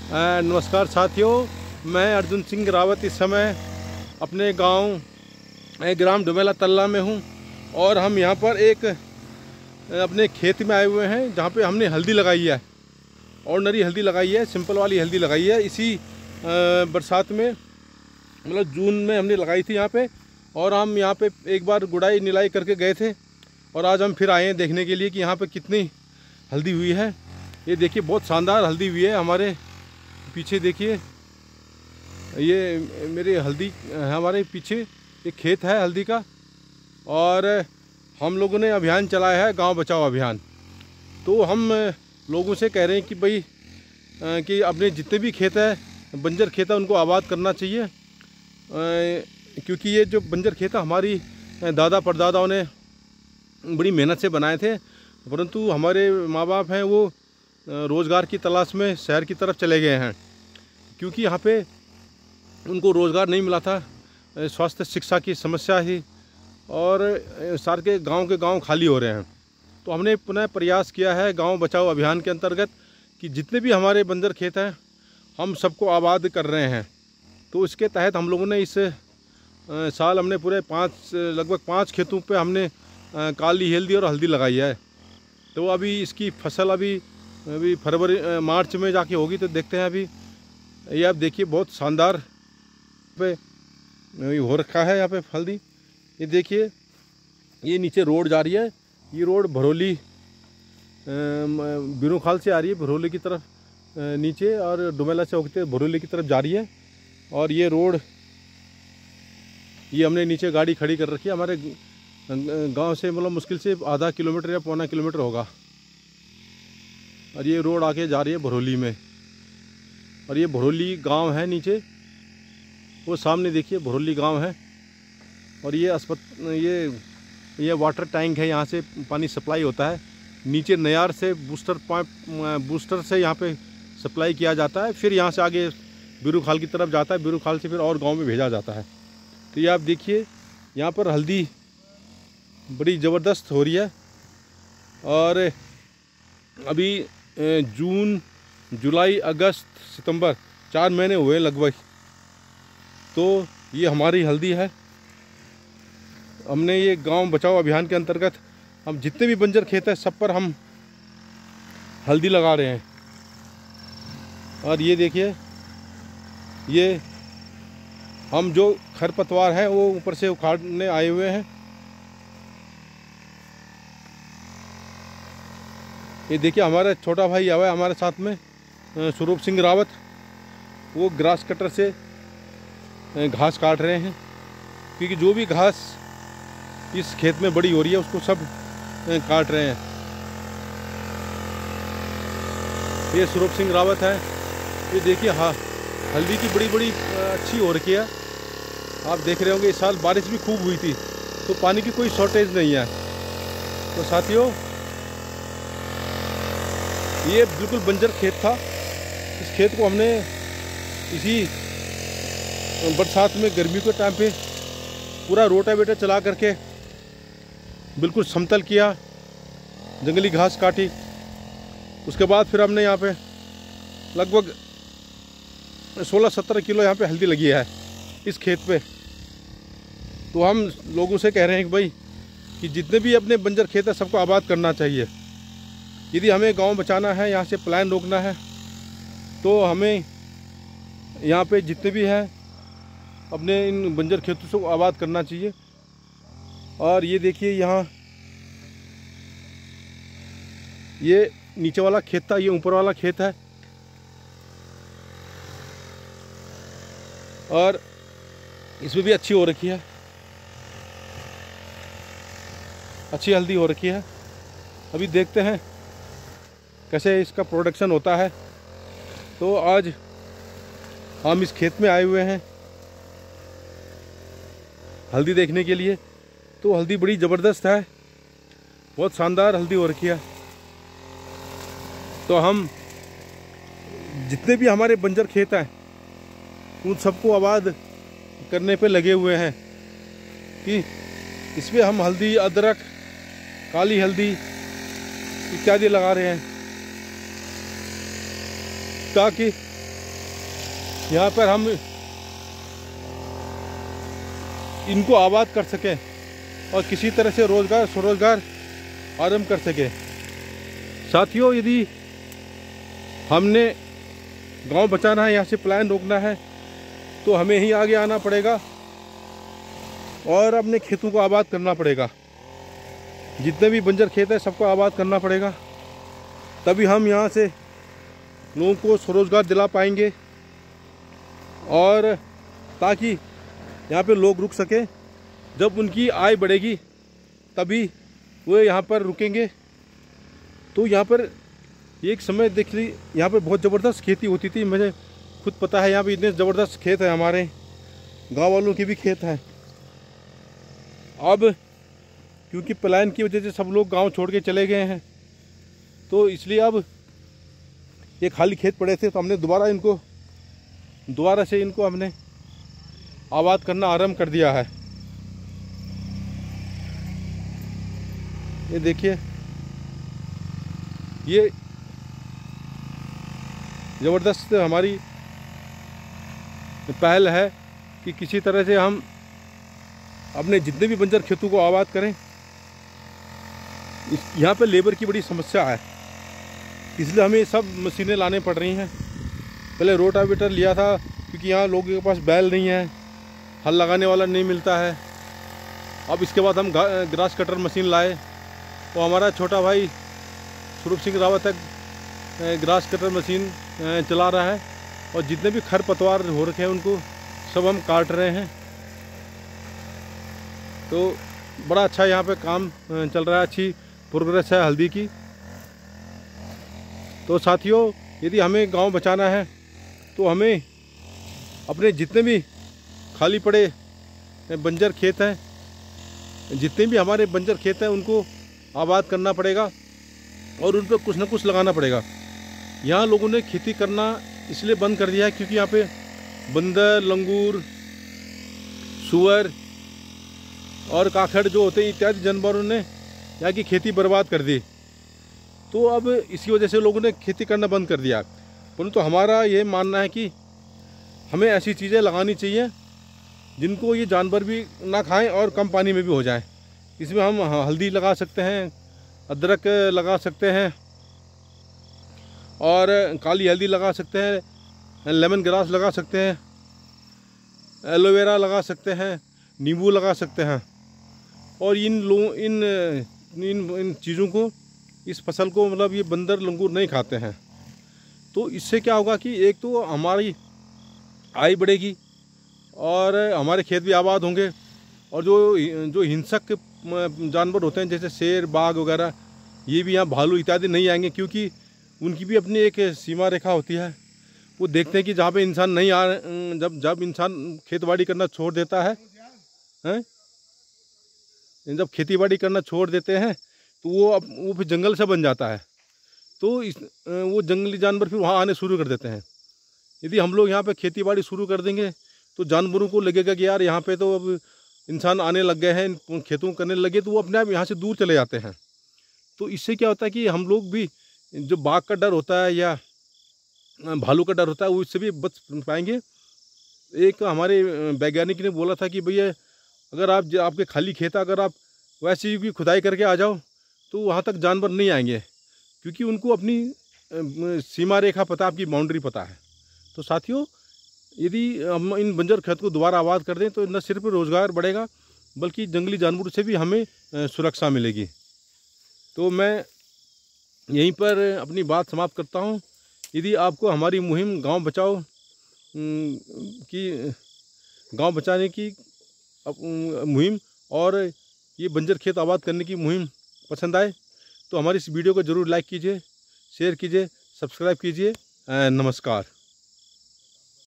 नमस्कार साथियों, मैं अर्जुन सिंह रावत इस समय अपने गांव ग्राम डुमेला तल्ला में हूं और हम यहां पर एक अपने खेत में आए हुए हैं जहां पे हमने हल्दी लगाई है। ऑर्डनरी हल्दी लगाई है, सिंपल वाली हल्दी लगाई है। इसी बरसात में मतलब जून में हमने लगाई थी यहाँ पे, और हम यहाँ पे एक बार गुड़ाई निलाई करके गए थे और आज हम फिर आए हैं देखने के लिए कि यहाँ पे कितनी हल्दी हुई है। ये देखिए, बहुत शानदार हल्दी हुई है। हमारे पीछे देखिए, ये मेरे हल्दी हमारे पीछे एक खेत है हल्दी का, और हम लोगों ने अभियान चलाया है, गांव बचाओ अभियान। तो हम लोगों से कह रहे हैं कि भाई कि अपने जितने भी खेत है, बंजर खेत है, उनको आबाद करना चाहिए, क्योंकि ये जो बंजर खेत है हमारी दादा परदादाओं ने बड़ी मेहनत से बनाए थे, परंतु हमारे माँ बाप हैं वो रोज़गार की तलाश में शहर की तरफ चले गए हैं, क्योंकि यहाँ पे उनको रोज़गार नहीं मिला था, स्वास्थ्य शिक्षा की समस्या थी और सारे के गांव खाली हो रहे हैं। तो हमने पुनः प्रयास किया है गांव बचाओ अभियान के अंतर्गत कि जितने भी हमारे बंजर खेत हैं हम सबको आबाद कर रहे हैं। तो इसके तहत हम लोगों ने इस साल हमने पूरे लगभग 5 खेतों पे हमने काली हल्दी और हल्दी लगाई है। तो अभी इसकी फसल अभी फरवरी मार्च में जाके होगी, तो देखते हैं। अभी ये आप देखिए, बहुत शानदार पे हो रखा है यहाँ पे हल्दी। ये देखिए, ये नीचे रोड जा रही है, ये रोड भरोली बिरूखाल से आ रही है भरोली की तरफ नीचे, और डुमेला से होते भरोली की तरफ जा रही है। और ये रोड, ये हमने नीचे गाड़ी खड़ी कर रखी है। हमारे गांव से मतलब मुश्किल से आधा किलोमीटर या पौना किलोमीटर होगा, और ये रोड आके जा रही है भरोली में। और ये भरोली गांव है नीचे, वो सामने देखिए भरोली गांव है। और ये ये वाटर टैंक है, यहाँ से पानी सप्लाई होता है। नीचे नयार से बूस्टर से यहाँ पे सप्लाई किया जाता है, फिर यहाँ से आगे बिरूखाल की तरफ जाता है, बिरूखाल से फिर और गांव में भेजा जाता है। तो ये आप देखिए, यहाँ पर हल्दी बड़ी ज़बरदस्त हो रही है। और अभी जून, जुलाई, अगस्त, सितंबर 4 महीने हुए लगभग। तो ये हमारी हल्दी है। हमने ये गांव बचाओ अभियान के अंतर्गत हम जितने भी बंजर खेत है सब पर हम हल्दी लगा रहे हैं। और ये देखिए, ये हम जो खरपतवार है वो ऊपर से उखाड़ने आए हुए हैं। ये देखिए, हमारा छोटा भाई आया है हमारे साथ में, स्वरूप सिंह रावत। वो ग्रास कटर से घास काट रहे हैं, क्योंकि जो भी घास इस खेत में बड़ी हो रही है उसको सब काट रहे हैं। ये स्वरूप सिंह रावत है। ये देखिए, हाँ, हल्दी की बड़ी अच्छी हो रखी है। आप देख रहे होंगे, इस साल बारिश भी खूब हुई थी, तो पानी की कोई शॉर्टेज नहीं है। तो साथियों, ये बिल्कुल बंजर खेत था। इस खेत को हमने इसी बरसात में, गर्मी के टाइम पे पूरा रोटावेटर चला करके बिल्कुल समतल किया, जंगली घास काटी। उसके बाद फिर हमने यहाँ पे लगभग 16-17 किलो यहाँ पे हल्दी लगी है इस खेत पे। तो हम लोगों से कह रहे हैं कि भाई कि जितने भी अपने बंजर खेत है सबको आबाद करना चाहिए। यदि हमें गांव बचाना है, यहाँ से पलायन रोकना है, तो हमें यहाँ पे जितने भी हैं अपने इन बंजर खेतों को आबाद करना चाहिए। और ये देखिए, यहाँ ये नीचे वाला खेत था, ये ऊपर वाला खेत है, और इसमें भी अच्छी हो रखी है, अच्छी हल्दी हो रखी है। अभी देखते हैं कैसे इसका प्रोडक्शन होता है। तो आज हम इस खेत में आए हुए हैं हल्दी देखने के लिए। तो हल्दी बड़ी ज़बरदस्त है, बहुत शानदार हल्दी हो रखी है। तो हम जितने भी हमारे बंजर खेत हैं उन सबको आबाद करने पे लगे हुए हैं कि इसमें हम हल्दी, अदरक, काली हल्दी इत्यादि लगा रहे हैं, ताकि यहाँ पर हम इनको आबाद कर सकें और किसी तरह से रोज़गार स्वरोज़गार आरंभ कर सकें। साथियों, यदि हमने गांव बचाना है, यहाँ से पलायन रोकना है, तो हमें ही आगे आना पड़ेगा और अपने खेतों को आबाद करना पड़ेगा। जितने भी बंजर खेत है सबको आबाद करना पड़ेगा, तभी हम यहाँ से लोगों को स्वरोज़गार दिला पाएंगे और ताकि यहाँ पे लोग रुक सकें। जब उनकी आय बढ़ेगी तभी वो यहाँ पर रुकेंगे। तो यहाँ पर एक समय देख ली, यहाँ पर बहुत ज़बरदस्त खेती होती थी, मुझे खुद पता है। यहाँ पे इतने ज़बरदस्त खेत है, हमारे गांव वालों के भी खेत हैं। अब क्योंकि पलायन की वजह से सब लोग गांव छोड़ के चले गए हैं, तो इसलिए अब ये खाली खेत पड़े थे, तो हमने दोबारा से इनको हमने आबाद करना आरंभ कर दिया है। ये देखिए, ये ज़बरदस्त हमारी पहल है कि किसी तरह से हम अपने जितने भी बंजर खेतों को आबाद करें। यहाँ पे लेबर की बड़ी समस्या है, इसलिए हमें सब मशीनें लाने पड़ रही हैं। पहले रोटावेटर लिया था, क्योंकि यहाँ लोगों के पास बैल नहीं है, हल लगाने वाला नहीं मिलता है। अब इसके बाद हम ग्रास कटर मशीन लाए, तो हमारा छोटा भाई स्वरूप सिंह रावत है, ग्रास कटर मशीन चला रहा है और जितने भी खरपतवार हो रखे हैं उनको सब हम काट रहे हैं। तो बड़ा अच्छा यहाँ पे काम चल रहा है, अच्छी प्रोग्रेस है हल्दी की। तो साथियों, यदि हमें गांव बचाना है तो हमें अपने जितने भी खाली पड़े बंजर खेत हैं, जितने भी हमारे बंजर खेत हैं, उनको आबाद करना पड़ेगा और उन पर कुछ ना कुछ लगाना पड़ेगा। यहाँ लोगों ने खेती करना इसलिए बंद कर दिया है क्योंकि यहाँ पे बंदर, लंगूर, सुअर और काखड़ जो होते हैं इत्यादि जानवरों ने यहाँ की खेती बर्बाद कर दी। तो अब इसी वजह से लोगों ने खेती करना बंद कर दिया। परंतु हमारा ये मानना है कि हमें ऐसी चीज़ें लगानी चाहिए जिनको ये जानवर भी ना खाएं और कम पानी में भी हो जाएं। इसमें हम हल्दी लगा सकते हैं, अदरक लगा सकते हैं और काली हल्दी लगा सकते हैं, लेमन ग्रास लगा सकते हैं, एलोवेरा लगा सकते हैं, नींबू लगा सकते हैं। और इन चीज़ों को, इस फसल को मतलब ये बंदर लंगूर नहीं खाते हैं। तो इससे क्या होगा कि एक तो हमारी आय बढ़ेगी और हमारे खेत भी आबाद होंगे। और जो हिंसक जानवर होते हैं जैसे शेर, बाघ वगैरह, ये भी यहाँ भालू इत्यादि नहीं आएंगे, क्योंकि उनकी भी अपनी एक सीमा रेखा होती है। वो देखते हैं कि जहाँ पे इंसान नहीं जब इंसान खेतबाड़ी करना छोड़ देता है, जब खेतीबाड़ी करना छोड़ देते हैं तो वो फिर जंगल से बन जाता है। तो वो जंगली जानवर फिर वहाँ आने शुरू कर देते हैं। यदि हम लोग यहाँ पे खेतीबाड़ी शुरू कर देंगे तो जानवरों को लगेगा कि यार यहाँ पे तो अब इंसान आने लग गए हैं, खेतों करने लगे, तो वो अपने आप यहाँ से दूर चले जाते हैं। तो इससे क्या होता है कि हम लोग भी, जो बाघ का डर होता है या भालू का डर होता है, वो इससे भी बच पाएंगे। एक हमारे वैज्ञानिक ने बोला था कि भैया अगर आपके खाली खेत, अगर आप वैसी भी खुदाई करके आ जाओ तो वहाँ तक जानवर नहीं आएंगे, क्योंकि उनको अपनी सीमा रेखा पता, आपकी बाउंड्री पता है। तो साथियों, यदि हम इन बंजर खेत को दोबारा आबाद कर दें तो न सिर्फ रोज़गार बढ़ेगा बल्कि जंगली जानवरों से भी हमें सुरक्षा मिलेगी। तो मैं यहीं पर अपनी बात समाप्त करता हूँ। यदि आपको हमारी मुहिम गांव बचाने की मुहिम और ये बंजर खेत आबाद करने की मुहिम पसंद आए तो हमारी इस वीडियो को ज़रूर लाइक कीजिए, शेयर कीजिए, सब्सक्राइब कीजिए। नमस्कार।